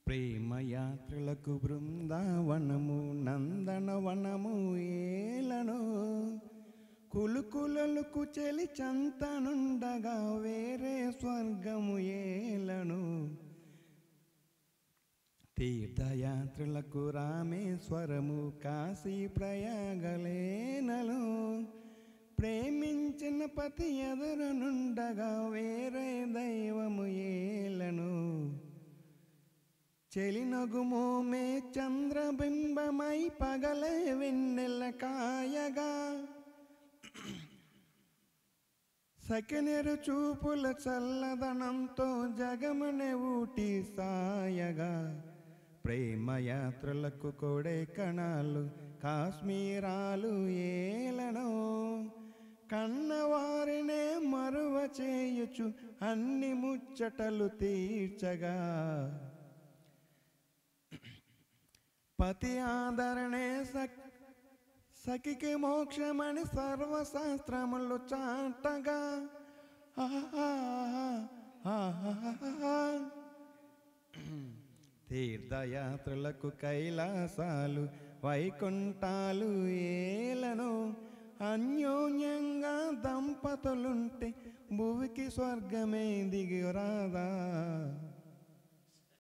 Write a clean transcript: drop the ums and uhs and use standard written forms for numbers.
ప్రేమయాత్రలకు బృందావనము నందనవనము ఏలను కులుకులలకు చెలి చంతనుండగా వేరే స్వర్గము ఏలను తీర్థయాత్రలకు రామేశ్వరము కాశీ ప్రయాగలేనలు ప్రేమించిన పతి ఎదురనుండగా వేరే దైవము ఏలను చెలినగుమోమే చంద్రబింబమై పగలే వెన్నెల కాయగా సకినెరు చూపుల చల్లదనంతో జగమనే ఊటి సాయగా ప్రేమయాత్రలకు కొడైకెనాలు కాశ్మీరాలు ఏలను కన్నవారినే మరువ చేయుచు అన్ని ముచ్చటలు తీర్చగా పతి ఆదరణే సఖికి మోక్షమని సర్వశాస్త్రములు చాటగా తీర్థయాత్రలకు కైలాసాలు వైకుంఠాలు ఏలను అన్యోన్యంగా దంపతులుంటే భువికి స్వర్గమే దిగిరాదా.